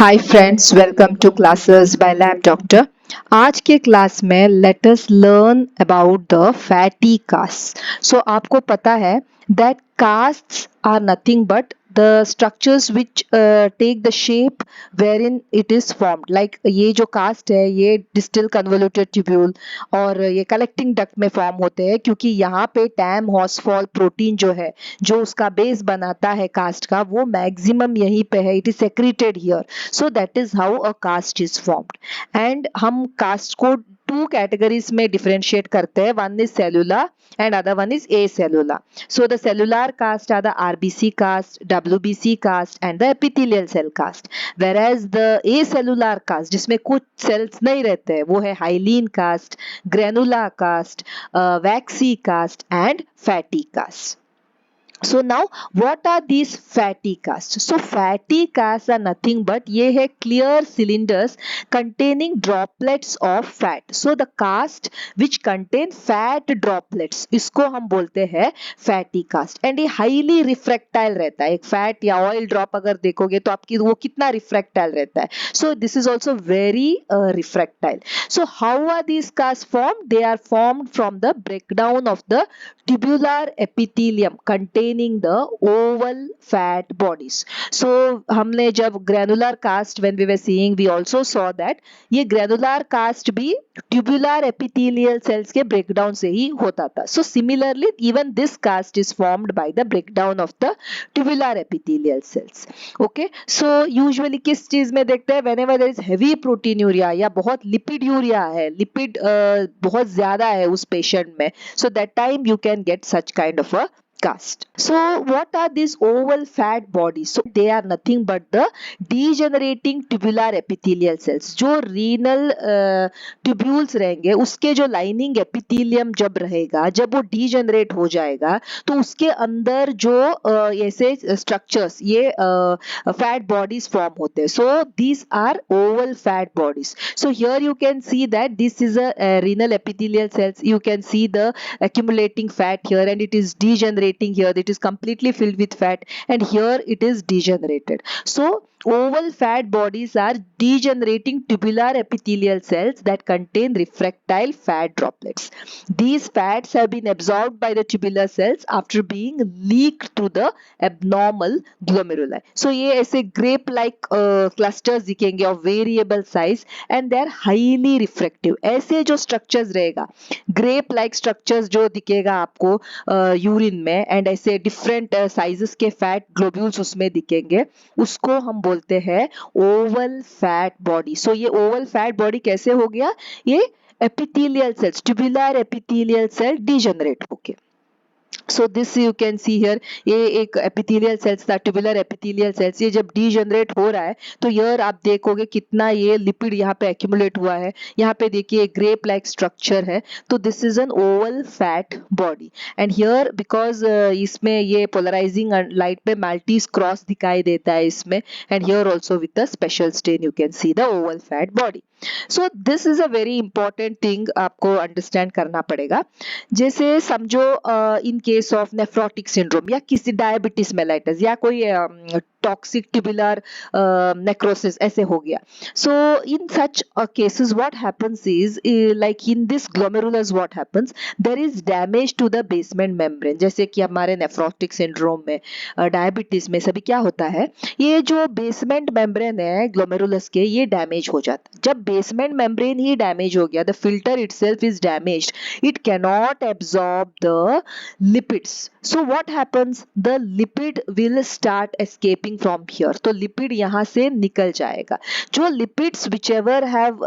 Hi friends, welcome to classes by lab doctor. आज के class में let us learn about the fatty cast. So आपको पता है that casts are nothing but the structures which take the shape wherein it is formed. Like ये जो cast है ये डिस्टल कन्वोल्यूटेड ट्यूब्यूल और ये कलेक्टिंग डक्ट में फॉर्म होते हैं, क्योंकि यहाँ पे टैम हॉसफॉल प्रोटीन जो है जो उसका बेस बनाता है कास्ट का, वो मैक्सिमम यहीं पे है। It is secreted here. So that is how a caste is formed. And हम caste को two categories में differentiate करते हैं. One is cellular and other one is acellular. So the cellular caste are the RBC caste, WBC caste and the epithelial cell caste. Whereas the acellular caste जिसमें कुछ cells नहीं रहते हैं, वो है hyaline caste, granular caste, waxy caste and fatty caste. So now what are these fatty casts? So fatty casts are nothing but ये है clear cylinders containing droplets of fat. So the cast which contain fat droplets, इसको हम बोलते हैं fatty cast. And ये highly refractile रहता है. एक fat या oil drop अगर देखोगे तो आपकी वो कितना refractile रहता है. So this is also very refractile. So how are these casts formed? They are formed from the breakdown of the tubular epithelium containing the oval fat bodies. So हमने जब granular cast when we were seeing, we also saw that ये granular cast भी tubular epithelial cells के breakdown से ही होता था. So similarly even this cast is formed by the breakdown of the tubular epithelial cells. Okay, so usually किस चीज में देखते हैं? Whenever there is heavy proteinuria या बहुत lipiduria है, lipid बहुत ज्यादा है उस patient में, so that time you can get such kind of a cast. So what are these oval fat bodies? So they are nothing but the degenerating tubular epithelial cells. जो renal tubules रहेंगे उसके जो lining epithelium जब रहेगा, जब वो degenerate हो जाएगा तो उसके अंदर जो ऐसे structures ये fat bodies form होते हैं. So these are oval fat bodies. So here you can see that this is a renal epithelial cells. You can see the accumulating fat here and it is degenerating here. It is completely filled with fat and here it is degenerated. So oval fat bodies are degenerating tubular epithelial cells that contain refractile fat droplets. These fats have been absorbed by the tubular cells after being leaked to the abnormal glomeruli. So ये ऐसे grape like clusters दिखेंगे of variable size and they are highly refractive. ऐसे जो structures रहेगा, grape like structures जो दिखेगा आपको urine में एंड ऐसे डिफरेंट साइजेस के फैट ग्लोब्यूल्स उसमें दिखेंगे, उसको हम बोलते हैं ओवल फैट बॉडी. सो ये ओवल फैट बॉडी कैसे हो गया? ये epithelial cells, tubular epithelial cell degenerate होके. So this you can see here, ये एक epithelial cells था, tubular epithelial cells. ये जब degenerate हो रहा है तो here आप देखोगे कितना ये lipid यहाँ पे accumulate हुआ है. यहाँ पे देखिए grape like structure है. तो this is an oval fat body. And here because इसमें ये polarizing light पे Maltese cross दिखाई देता है इसमें. And here also with a special stain you can see the oval fat body. So this is a very important thing आपको understand करना पड़ेगा. जैसे समझो इन केस ऑफ नेफ्रोटिक सिंड्रोम या किसी डायबिटीज मेलाइटस या कोई टॉक्सिक ट्यूबुलर नेक्रोसिस ऐसे हो गया. So in such cases what happens is like in this glomerulus what happens, there is damage to the basement membrane. जैसे कि हमारे नेफ्रोटिक सिंड्रोम में डायबिटीज में सभी क्या होता है, ये जो बेसमेंट मेम्ब्रेन है ग्लोमेरुलस के ये डैमेज हो जाता है. जब बेसमेंट मेम्ब्रेन ही डैमेज हो गया, the filter itself is damaged, it cannot absorb the lipids. So what happens? The lipid will start escaping from here. तो lipid यहाँ से निकल जाएगा. जो lipids whichever have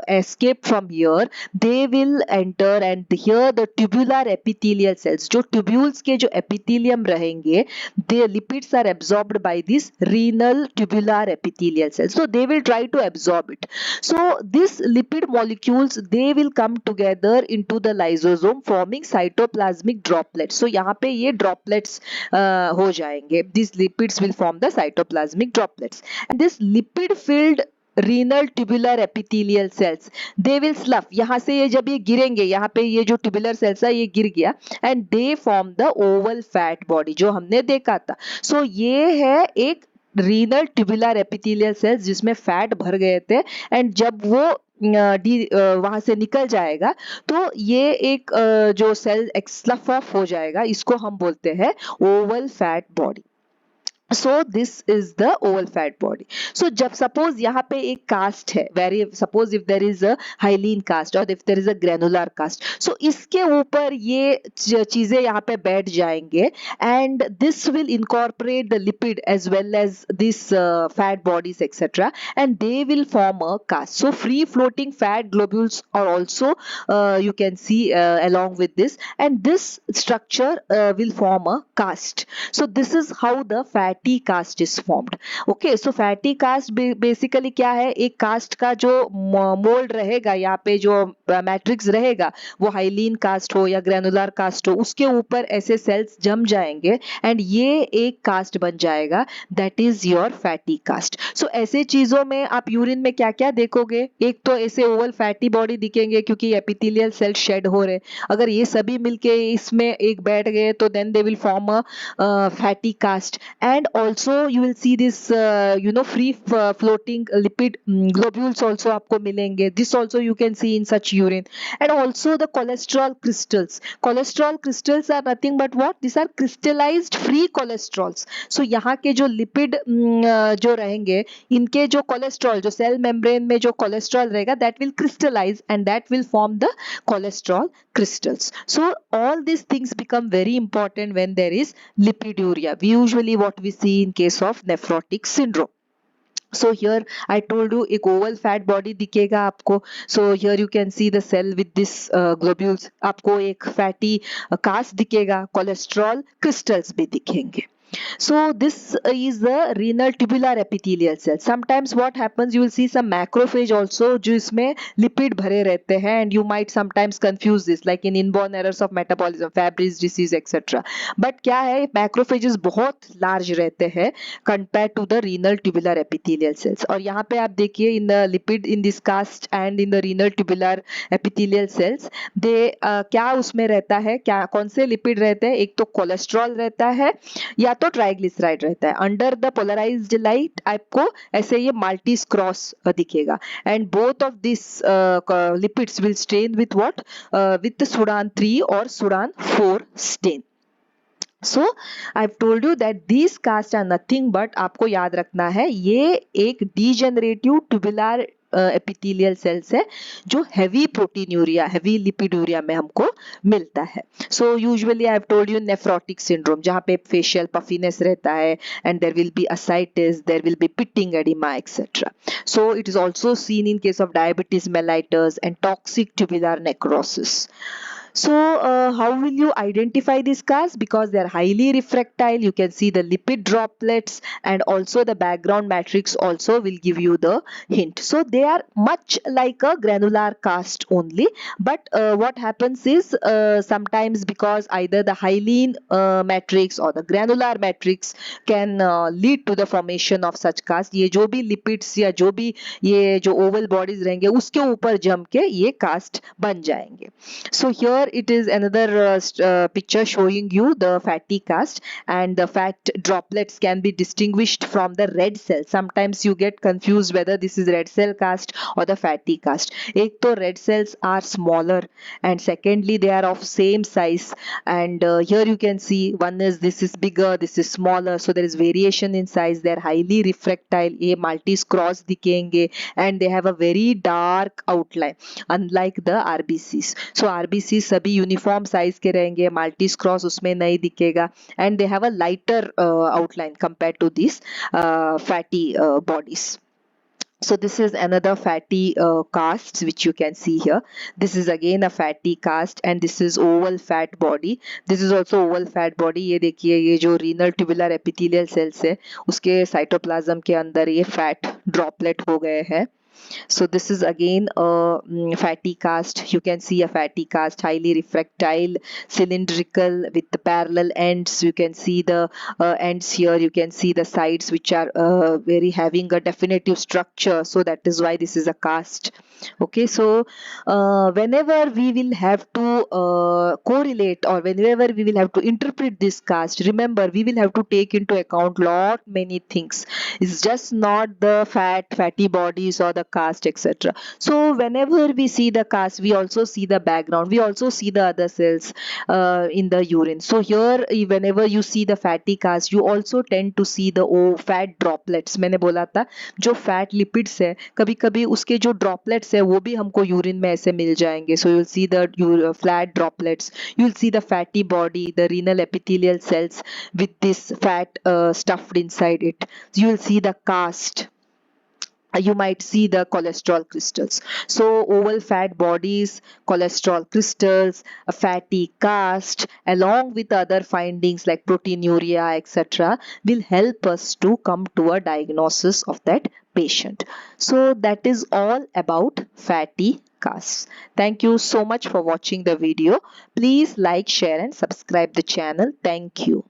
escaped from here, they will enter and here the tubular epithelial cells, जो tubules के जो epithelium रहेंगे, the lipids are absorbed by this renal tubular epithelial cells. So they will try to absorb it. So these lipid molecules they will come together into the lysosome forming cytoplasmic droplets. So यहाँ पे ये droplets हो जाएंगे. These lipids will form the cytoplasmic droplets. And this lipid filled renal tubular epithelial cells they will slough. यहाँ से ये जब ये गिरेंगे, यहाँ पे ये जो tubular cells है ये गिर गया and they form the oval fat body जो हमने देखा था. So ये है एक रीनल ट्यूबुलर एपिथेलियल सेल्स जिसमें फैट भर गए थे, एंड जब वो वहां से निकल जाएगा तो ये एक जो सेल एक्सलफ ऑफ हो जाएगा, इसको हम बोलते हैं Oval fat body. So this is the oval fat body. So जब suppose यहाँ पे एक cast है, very suppose if there is a hyaline cast or if there is a granular cast, so इसके ऊपर ये चीजें यहाँ पे बैठ जाएंगे and this will incorporate the lipid as well as this fat bodies etc, and they will form a cast. So free floating fat globules are also you can see along with this, and this structure will form a cast. So this is how the fatty cast is formed. Okay, so fatty cast basically क्या है, एक cast का जो mould रहेगा, यहाँ पे जो matrix रहेगा वो हाइलीन कास्ट हो या ग्रेनुलर कास्ट हो, उसके ऊपर ऐसे सेल्स जम जाएंगे एंड ये एक कास्ट बन जाएगा, that is your fatty cast. So ऐसे चीजों में आप यूरिन में क्या क्या देखोगे, एक तो ऐसे ओवल फैटी बॉडी दिखेंगे क्योंकि एपिथेलियल सेल शेड हो रहे. अगर ये सभी मिलके इसमें एक बैठ गए तो then they will form a fatty cast, and also you will see this free floating lipid globules also आपको मिलेंगे. This also you can see in such urine, and also the cholesterol crystals. Cholesterol crystals are nothing but what, these are crystallized free cholesterols. So यहाँ के जो lipid जो रहेंगे, इनके जो cholesterol, जो cell membrane में जो cholesterol रहेगा, that will crystallize and that will form the cholesterol crystals. So all these things become very important when there is lipiduria, usually what we see in case of nephrotic syndrome. So here I told you एक oval fat body दिखेगा आपको. So here you can see the cell with this globules. आपको एक fatty cast दिखेगा, cholesterol crystals भी दिखेंगे. So this is the renal tubular epithelial cell. Sometimes what happens, you will see some macrophage also जो इसमें lipid भरे रहते हैं, and you might sometimes confuse this like in inborn errors of metabolism, Fabry's disease etc. But क्या है, macrophages बहुत large रहते हैं compared to the renal tubular epithelial cells. और यहाँ पे आप देखिए in the lipid in this cast and in the renal tubular epithelial cells, they क्या उसमें रहता है, क्या कौन से लिपिड रहते हैं, एक तो कोलेस्ट्रॉल रहता है या तो ट्राइग्लिसराइड रहता है. अंडर द पोलराइज्ड लाइट आपको ऐसे ये माल्टीज क्रॉस दिखेगा, and both of these lipids will stain with what, with Sudan 3 और Sudan 4 stain. So I've told you that these casts are nothing but, आपको याद रखना है, ये एक degenerative tubular एपिथेलियल सेल्स है जो हैवी प्रोटीन्यूरिया, हैवी लिपिडूरिया में हमको मिलता है. So usually I have told you nephrotic syndrome, जहाँ पे फेशियल पफीनेस रहता है and there will be ascites, there will be pitting oedema etcetera. So it is also seen in case of diabetes mellitus and toxic tubular necrosis. So how will you identify these cars? Because they are highly refractile, you can see the lipid droplets, and also the background matrix also will give you the hint. So they are much like a granular cast only, but what happens is sometimes because either the hyaline matrix or the granular matrix can lead to the formation of such cast. ये जो भी lipids या जो भी ये जो oval bodies रहेंगे उसके ऊपर जम के ये cast बन जाएंगे. So here it is another picture showing you the fatty cast, and the fat droplets can be distinguished from the red cell. Sometimes you get confused whether this is red cell cast or the fatty cast. एक तो red cells are smaller, and secondly they are of same size, and here you can see one is, this is bigger, this is smaller, so there is variation in size. They are highly refractile, ये maltese cross दिखेंगे, and they have a very dark outline unlike the RBCs. So RBCs सभी uniform size के रहेंगे, Maltese cross उसमें नहीं दिखेगा, and they have a lighter outline compare to this fatty bodies. So this is another fatty cast which you can see here. This is again a fatty cast, and this is oval fat body. This is also oval fat body. ये देखिए, ये जो renal tubular epithelial cells है उसके cytoplasm के अंदर ये fat droplet हो गए हैं. So this is again a fatty cast. You can see a fatty cast, highly refractile, cylindrical with the parallel ends. You can see the ends here. You can see the sides which are very having a definitive structure. So that is why this is a cast. Okay, so whenever we will have to correlate, or whenever we will have to interpret this cast, remember we will have to take into account lot many things. It's just not the fatty bodies or the cast, etc. So whenever we see the cast, we also see the background, we also see the other cells in the urine. So here whenever you see the fatty cast, you also tend to see the fat droplets. मैंने बोला था जो fat lipids है कभी कभी उसके जो droplets है वो भी हमको यूरिन में ऐसे मिल जाएंगे. So you'll see the flat droplets, you'll see the fatty body, the renal epithelial cells with this fat stuffed inside it. You'll see the cast. You might see the cholesterol crystals. So oval fat bodies, cholesterol crystals, a fatty cast, along with other findings like proteinuria, etc., will help us to come to a diagnosis of that patient. So that is all about fatty casts. Thank you so much for watching the video. Please like, share and subscribe the channel. Thank you.